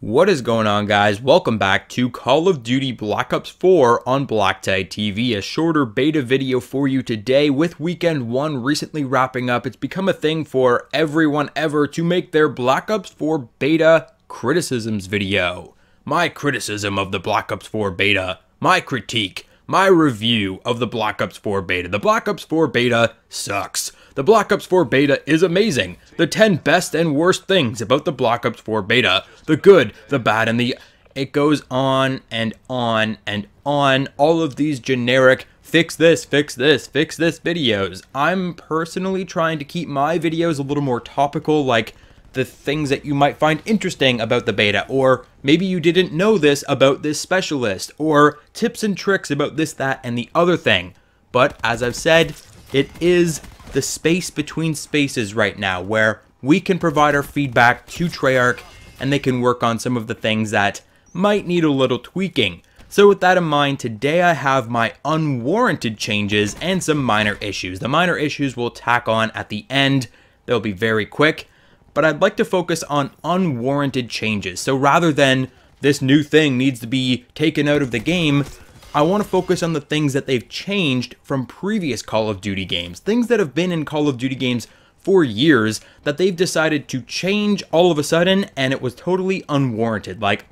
What is going on, guys? Welcome back to Call of Duty Black Ops 4 on BlackTideTV, a shorter beta video for you today. With Weekend 1 recently wrapping up, it's become a thing for everyone ever to make their Black Ops 4 beta criticisms video. My criticism of the Black Ops 4 beta, my critique, my review of the Black Ops 4 beta. The Black Ops 4 beta sucks. The Black Ops 4 beta is amazing. The 10 best and worst things about the Black Ops 4 beta. The good, the bad, and the... It goes on and on and on. All of these generic fix this videos. I'm personally trying to keep my videos a little more topical, like the things that you might find interesting about the beta, or maybe you didn't know this about this specialist, or tips and tricks about this, that, and the other thing. But as I've said, it is the space between spaces right now where we can provide our feedback to Treyarch and they can work on some of the things that might need a little tweaking. So with that in mind, today I have my unwarranted changes and some minor issues. The minor issues we'll tack on at the end. They'll be very quick, but I'd like to focus on unwarranted changes. So rather than this new thing needs to be taken out of the game, I want to focus on the things that they've changed from previous Call of Duty games. Things that have been in Call of Duty games for years that they've decided to change all of a sudden, and it was totally unwarranted. Like,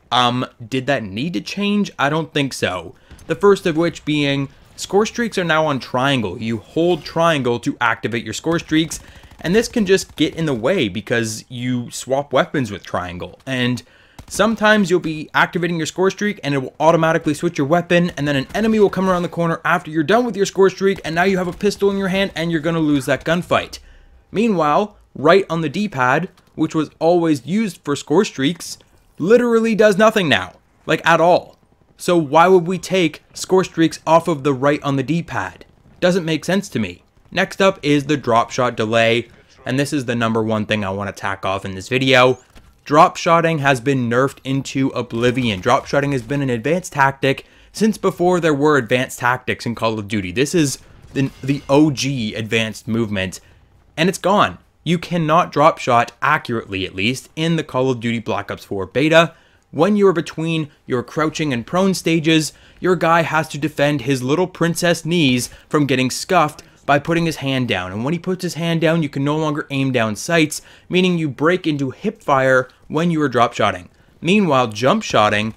did that need to change? I don't think so. The first of which being, score streaks are now on triangle. You hold triangle to activate your score streaks, and this can just get in the way because you swap weapons with triangle. And sometimes you'll be activating your score streak and it will automatically switch your weapon, and then an enemy will come around the corner after you're done with your score streak, and now you have a pistol in your hand and you're going to lose that gunfight. Meanwhile, right on the D-pad, which was always used for score streaks, literally does nothing now. Like, at all. So why would we take score streaks off of the right on the D-pad? Doesn't make sense to me. Next up is the drop shot delay, and this is the number one thing I want to tack off in this video. Drop shotting has been nerfed into oblivion. Drop shotting has been an advanced tactic since before there were advanced tactics in Call of Duty. This is the OG advanced movement, and it's gone. You cannot drop shot accurately, at least, in the Call of Duty Black Ops 4 beta. When you are between your crouching and prone stages, your guy has to defend his little princess knees from getting scuffed by putting his hand down, and when he puts his hand down, you can no longer aim down sights, meaning you break into hip fire when you are drop shotting. Meanwhile, jump shotting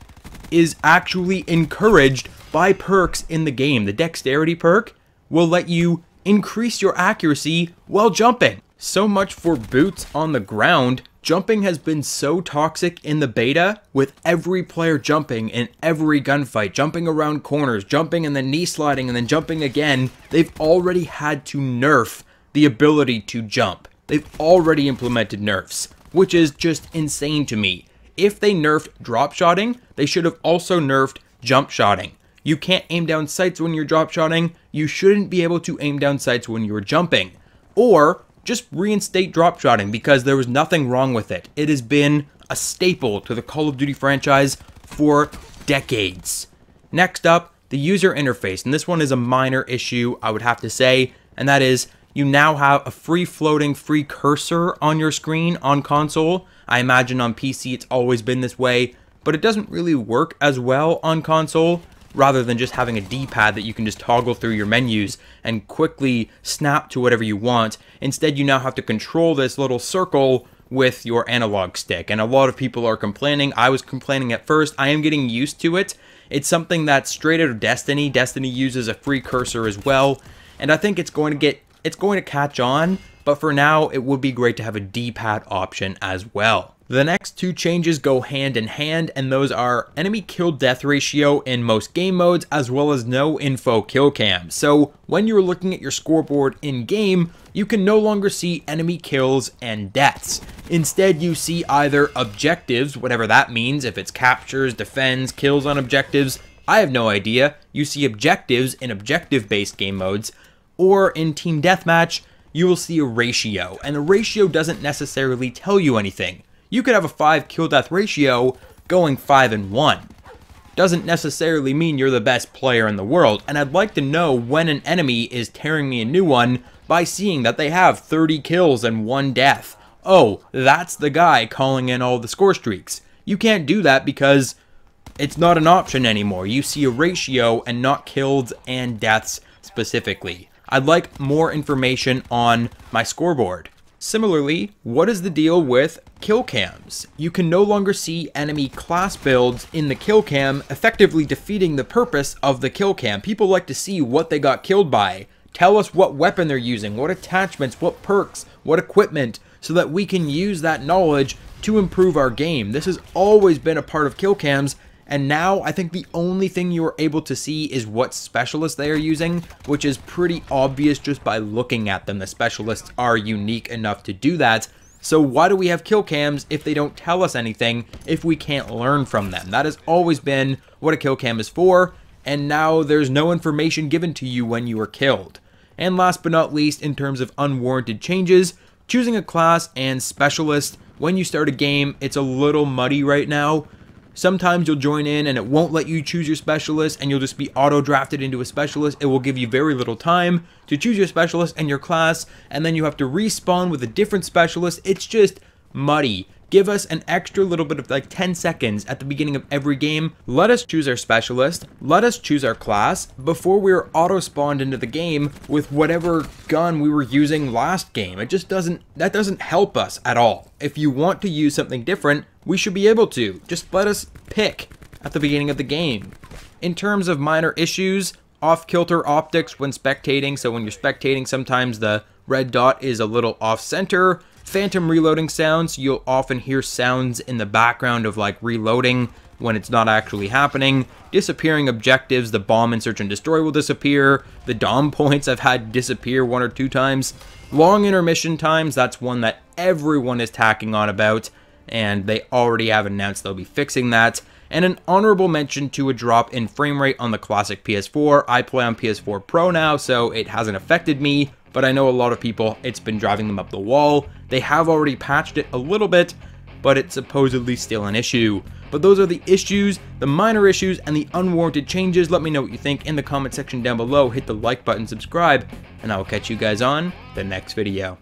is actually encouraged by perks in the game. The dexterity perk will let you increase your accuracy while jumping. So much for boots on the ground. Jumping has been so toxic in the beta, with every player jumping in every gunfight, jumping around corners, jumping and then knee sliding and then jumping again. They've already had to nerf the ability to jump. They've already implemented nerfs, which is just insane to me. If they nerfed drop shotting, they should have also nerfed jump shotting. You can't aim down sights when you're drop shotting. You shouldn't be able to aim down sights when you're jumping. Or just reinstate drop shotting, because there was nothing wrong with it. It has been a staple to the Call of Duty franchise for decades. Next up, the user interface, and this one is a minor issue, I would have to say, and that is you now have a free-floating free cursor on your screen on console. I imagine on PC it's always been this way, but it doesn't really work as well on console. Rather than just having a D-pad that you can just toggle through your menus and quickly snap to whatever you want. Instead, you now have to control this little circle with your analog stick. And a lot of people are complaining. I was complaining at first. I am getting used to it. It's something that's straight out of Destiny. Destiny uses a free cursor as well. And I think it's going to catch on. But for now, it would be great to have a D-pad option as well. The next two changes go hand in hand, and those are enemy kill death ratio in most game modes, as well as no info kill cam. So when you're looking at your scoreboard in game, you can no longer see enemy kills and deaths. Instead, you see either objectives, whatever that means, if it's captures, defends, kills on objectives, I have no idea. You see objectives in objective-based game modes, or in team deathmatch, you will see a ratio, and the ratio doesn't necessarily tell you anything. You could have a 5 kill death ratio going 5-1. Doesn't necessarily mean you're the best player in the world, and I'd like to know when an enemy is tearing me a new one by seeing that they have 30 kills and 1 death. Oh, that's the guy calling in all the score streaks. You can't do that because it's not an option anymore. You see a ratio and not kills and deaths specifically. I'd like more information on my scoreboard. Similarly, what is the deal with kill cams? You can no longer see enemy class builds in the kill cam, effectively defeating the purpose of the kill cam. People like to see what they got killed by. Tell us what weapon they're using, what attachments, what perks, what equipment, so that we can use that knowledge to improve our game. This has always been a part of kill cams, and now I think the only thing you are able to see is what specialists they are using, which is pretty obvious just by looking at them. The specialists are unique enough to do that. So why do we have kill cams if they don't tell us anything, if we can't learn from them? That has always been what a kill cam is for, and now there's no information given to you when you are killed. And last but not least, in terms of unwarranted changes, choosing a class and specialist. When you start a game, it's a little muddy right now. Sometimes you'll join in and it won't let you choose your specialist and you'll just be auto-drafted into a specialist. It will give you very little time to choose your specialist and your class, and then you have to respawn with a different specialist. It's just muddy. Give us an extra little bit of like 10 seconds at the beginning of every game. Let us choose our specialist. Let us choose our class before we are auto-spawned into the game with whatever gun we were using last game. It just that doesn't help us at all. If you want to use something different, we should be able to. Just let us pick at the beginning of the game. In terms of minor issues, off-kilter optics when spectating. So when you're spectating, sometimes the red dot is a little off-center. Phantom reloading sounds. You'll often hear sounds in the background of like reloading when it's not actually happening. Disappearing objectives. The bomb in search and destroy will disappear. The dom points I've had disappear 1 or 2 times. Long intermission times. That's one that everyone is tacking on about, and they already have announced they'll be fixing that. And an honorable mention to a drop in frame rate on the classic PS4. I play on PS4 Pro now, so it hasn't affected me, but I know a lot of people, it's been driving them up the wall. They have already patched it a little bit, but it's supposedly still an issue. But those are the issues, the minor issues, and the unwarranted changes. Let me know what you think in the comment section down below. Hit the like button, subscribe, and I will catch you guys on the next video.